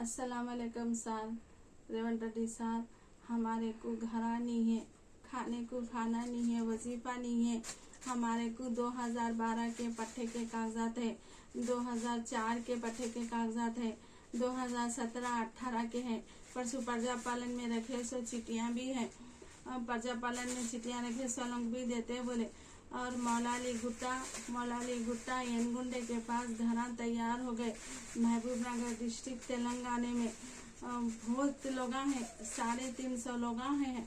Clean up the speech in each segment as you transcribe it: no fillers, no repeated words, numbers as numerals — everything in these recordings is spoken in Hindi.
अस्सलाम वालेकुम सर, रेवंत रेड्डी सर। हमारे को घरा नहीं है, खाने को खाना नहीं है, वजीफा नहीं है। हमारे को 2012 के पट्टे के कागजात है, 2004 के पट्टे के कागजात है, 2017-18 के हैं। परसों प्रजापालन में रखे सो चिट्ठियाँ भी हैं, प्रजापालन में चिट्ठियाँ रखे सो लोग भी देते बोले। और मौलाली गुट्टा यनगुंडे के पास घरा तैयार हो गए। महबूबनगर डिस्ट्रिक्ट तेलंगाना में बहुत लोग हैं, 350 लोग हैं।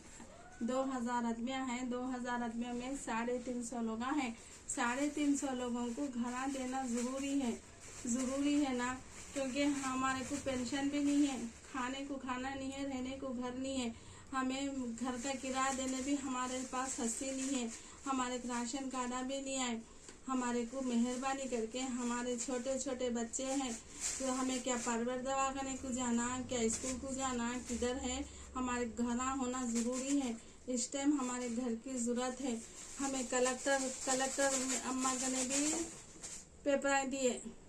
2000 आदमियाँ हैं, 2000 आदमियों में 350 लोग हैं। 350 लोगों को घरा देना ज़रूरी है ना, क्योंकि हमारे को पेंशन भी नहीं है, खाने को खाना नहीं है, रहने को घर नहीं है। हमें घर का किराया देने भी हमारे पास हस्ती नहीं है, हमारे राशन कार्ड भी नहीं आए। हमारे को मेहरबानी करके, हमारे छोटे छोटे बच्चे हैं तो हमें क्या प्राइवेट दवाखाने को जाना, क्या स्कूल को जाना, किधर है, हमारे घर होना ज़रूरी है। इस टाइम हमारे घर की ज़रूरत है। हमें कलेक्टर अम्मा ने भी पेपर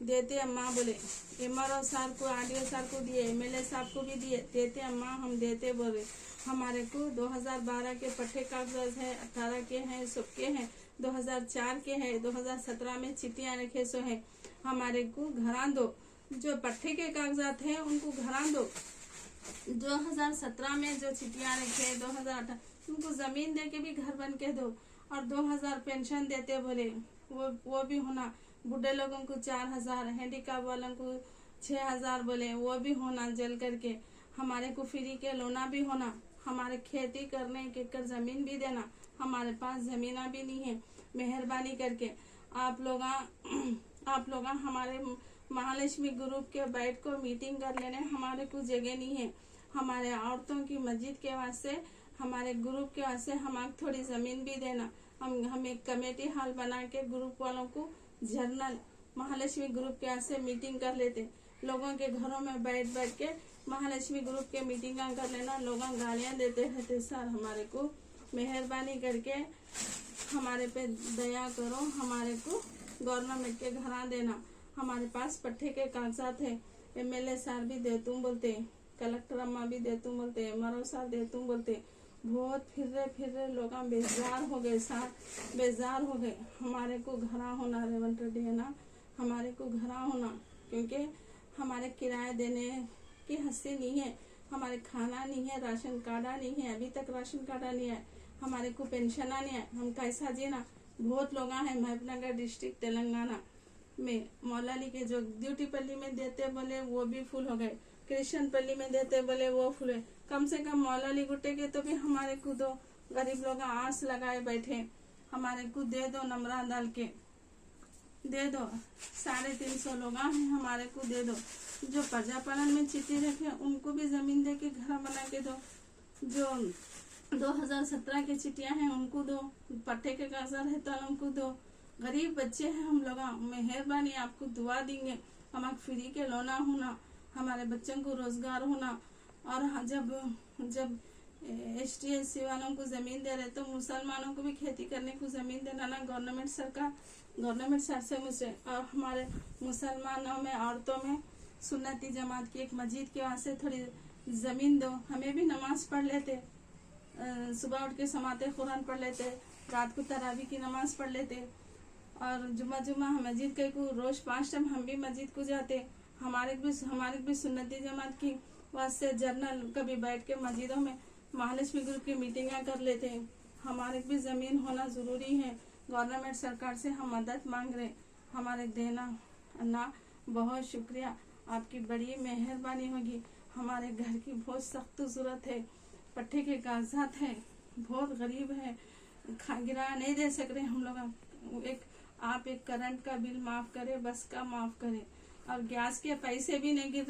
देते अम्मा बोले, MRO सर को, RDO सर को दिए, MLA साहब को भी देते अम्मा, हम देते बोले। हमारे को 2012 के पट्टे कागजात है, 18 के हैं, सबके हैं, 2004 के हैं, 2017 में चिट्ठियाँ रखे सो है। हमारे को घरा दो, जो पट्टे के कागजात हैं उनको घरा दो। 2017 में जो चिट्ठियाँ रखे, 2018 उनको जमीन दे के भी घर बन के दो। और 2000 पेंशन देते बोले, वो भी होना। बूढ़े लोगों को 4000, हैंडीकैप वालों को 6000 बोले, वो भी होना जल करके। हमारे को फ्री के लोना भी होना। हमारे खेती करने के कर जमीन भी देना, हमारे पास जमीना भी नहीं है। मेहरबानी करके आप लोग हमारे महालक्ष्मी ग्रुप के बैठ को मीटिंग कर लेने, हमारे को जगह नहीं है। हमारे औरतों की मस्जिद के वास्ते, हमारे ग्रुप के वास्ते हमारे थोड़ी ज़मीन भी देना। हम एक कमेटी हॉल बना के ग्रुप वालों को जर्नल महालक्ष्मी ग्रुप के वास्ते मीटिंग कर लेते। लोगों के घरों में बैठ के महालक्ष्मी ग्रुप के मीटिंग कर लेना। लोग गालियाँ देते रहते सर, हमारे को मेहरबानी करके हमारे पे दया करो, हमारे को गवर्नमेंट के घरा देना। हमारे पास पट्टे के कागजात है, MLA सर भी दे तुम बोलते, कलेक्टर अम्मा भी दे तुम बोलते, MRO सर दे तुम बोलते। बहुत फिर रहे लोग बेजार हो गए सर, बेजार हो गए। हमारे को घरा होना, रेवंत रेड्डी है ना, हमारे को घरा होना, क्योंकि हमारे किराया देने की हस्ती नहीं है, हमारे खाना नहीं है, राशन कार्ड नहीं है, अभी तक राशन कार्ड नहीं है, हमारे को पेंशन नहीं है। हम कैसा जीना। बहुत लोग हैं महबूबनगर डिस्ट्रिक्ट तेलंगाना में। मौलाली के जो ड्यूटी पल्ली में देते बोले वो भी फुल हो गए, कृष्ण पल्ली में देते बोले वो फुल है। कम से कम मौलाली गुट्टे के तो भी हमारे को दो। गरीब लोग आस लगाए बैठे, हमारे को दे दो, नमरा डाल के दे दो। 350 लोग हैं, हमारे को दे दो। जो प्रजापालन में चिट्ठी रखे उनको भी जमीन दे के घर बना के दो। जो 2017 की चिट्ठियाँ हैं उनको दो, पट्टे के कागजात है तो उनको दो। गरीब बच्चे हैं हम लोग, मेहरबानी आपको दुआ देंगे, हमारे फ्री के लोना होना, हमारे बच्चों को रोजगार होना। और जब ST/SC वालों को जमीन दे रहे तो मुसलमानों को भी खेती करने को जमीन देना ना, गवर्नमेंट सर से मुझसे। और हमारे मुसलमानों में, औरतों में सुन्नती जमात की एक मस्जिद के वास्ते थोड़ी जमीन दो। हमें भी नमाज पढ़ लेते, सुबह उठ के समाते कुरान पढ़ लेते, रात को तरावी की नमाज पढ़ लेते, और जुम्मा मस्जिद के को रोज 5 टाइम हम भी मस्जिद को जाते। हमारे भी सुन्नती जमात की वास्ते जर्नल कभी बैठ के मस्जिदों में महालक्ष्मी ग्रुप की मीटिंगें कर लेते हैं। हमारे भी ज़मीन होना ज़रूरी है। गवर्नमेंट सरकार से हम मदद मांग रहे, हमारे देना ना। बहुत शुक्रिया, आपकी बड़ी मेहरबानी होगी। हमारे घर की बहुत सख्त ज़रूरत है, पट्टे के कागजात है, बहुत गरीब है, किराया नहीं दे सक रहे हम लोग। आप एक करंट का बिल माफ़ करें, बस का माफ़ करें, और गैस के पैसे भी नहीं गिर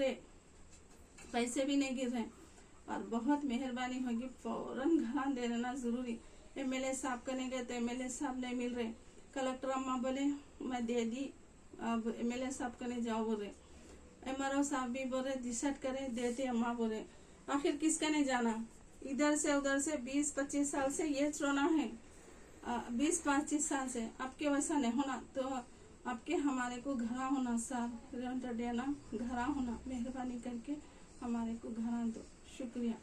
रहे। और बहुत मेहरबानी होगी, फौरन घर दे देना ज़रूरी। MLA साहब करने गए तो MLA साहब नहीं मिल रहे। कलेक्टर अम्मा बोले मैं दे दी, अब MLA साहब करने जाओ बोल रहे। MRO साहब भी बोल रहे डिसाइड करें, देते अम्मा बोले। आखिर किसका नहीं जाना, इधर से उधर से 20-25 साल से ये चुना है, 20-25 साल से। आपके वैसा नहीं होना तो आपके हमारे को घरा होना सर, रेवंत रेड्डी ना, घरा होना। मेहरबानी करके हमारे को घर दो। शुक्रिया।